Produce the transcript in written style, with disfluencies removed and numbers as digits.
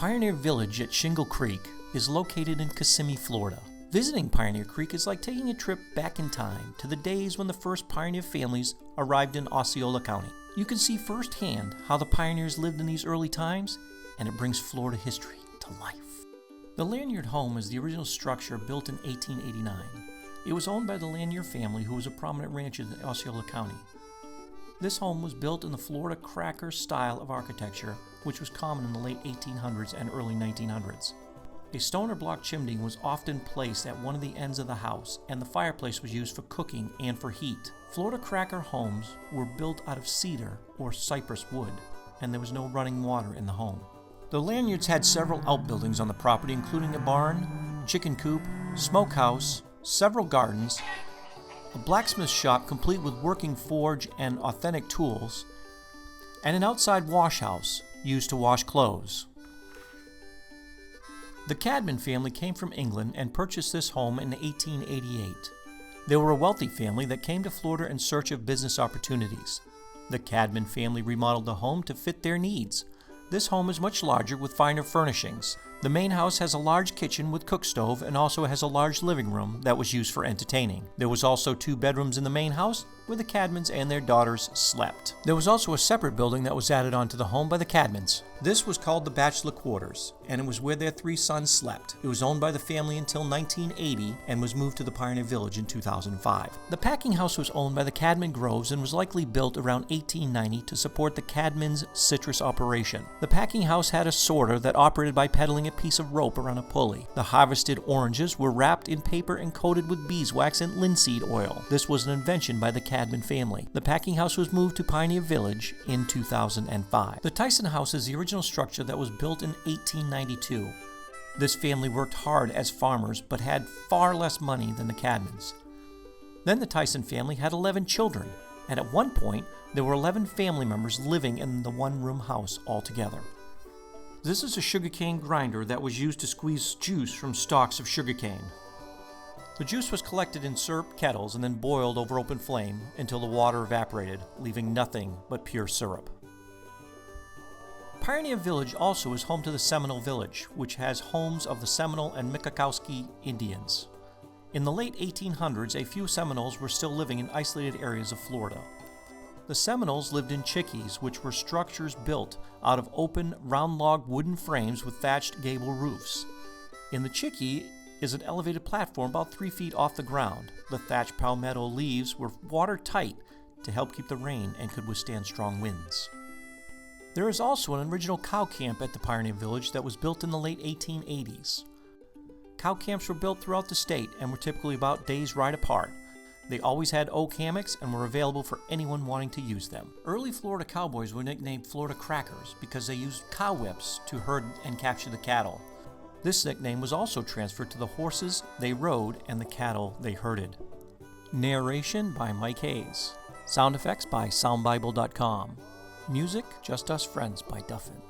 Pioneer Village at Shingle Creek is located in Kissimmee, Florida. Visiting Pioneer Creek is like taking a trip back in time to the days when the first pioneer families arrived in Osceola County. You can see firsthand how the pioneers lived in these early times, and it brings Florida history to life. The Lanyard home is the original structure built in 1889. It was owned by the Lanyard family, who was a prominent rancher in Osceola County. This home was built in the Florida cracker style of architecture, which was common in the late 1800s and early 1900s. A stone or block chimney was often placed at one of the ends of the house, and the fireplace was used for cooking and for heat. Florida cracker homes were built out of cedar or cypress wood, and there was no running water in the home. The Lanyards had several outbuildings on the property, including a barn, chicken coop, smokehouse, several gardens, a blacksmith shop complete with working forge and authentic tools, and an outside wash house used to wash clothes. The Cadman family came from England and purchased this home in 1888. They were a wealthy family that came to Florida in search of business opportunities. The Cadman family remodeled the home to fit their needs. This home is much larger with finer furnishings. The main house has a large kitchen with cook stove and also has a large living room that was used for entertaining. There was also 2 bedrooms in the main house where the Cadmans and their daughters slept. There was also a separate building that was added onto the home by the Cadmans. This was called the Bachelor Quarters, and it was where their 3 sons slept. It was owned by the family until 1980 and was moved to the Pioneer Village in 2005. The packing house was owned by the Cadman Groves and was likely built around 1890 to support the Cadmans' citrus operation. The packing house had a sorter that operated by pedaling a piece of rope around a pulley. The harvested oranges were wrapped in paper and coated with beeswax and linseed oil. This was an invention by the Cadman family. The packing house was moved to Pioneer Village in 2005. The Tyson house is the original structure that was built in 1892. This family worked hard as farmers but had far less money than the Cadmans. Then the Tyson family had 11 children, and at one point there were 11 family members living in the one-room house altogether. This is a sugarcane grinder that was used to squeeze juice from stalks of sugarcane. The juice was collected in syrup kettles and then boiled over open flame until the water evaporated, leaving nothing but pure syrup. Pioneer Village also is home to the Seminole Village, which has homes of the Seminole and Miccosukee Indians. In the late 1800s, a few Seminoles were still living in isolated areas of Florida. The Seminoles lived in chickees, which were structures built out of open, round log wooden frames with thatched gable roofs. In the chickee is an elevated platform about 3 feet off the ground. The thatched palmetto leaves were watertight to help keep the rain and could withstand strong winds. There is also an original cow camp at the Pioneer Village that was built in the late 1880s. Cow camps were built throughout the state and were typically about days' ride apart. They always had oak hammocks and were available for anyone wanting to use them. Early Florida cowboys were nicknamed Florida Crackers because they used cow whips to herd and capture the cattle. This nickname was also transferred to the horses they rode and the cattle they herded. Narration by Mike Hayes. Sound effects by soundbible.com. Music, Just Us Friends by Duffin.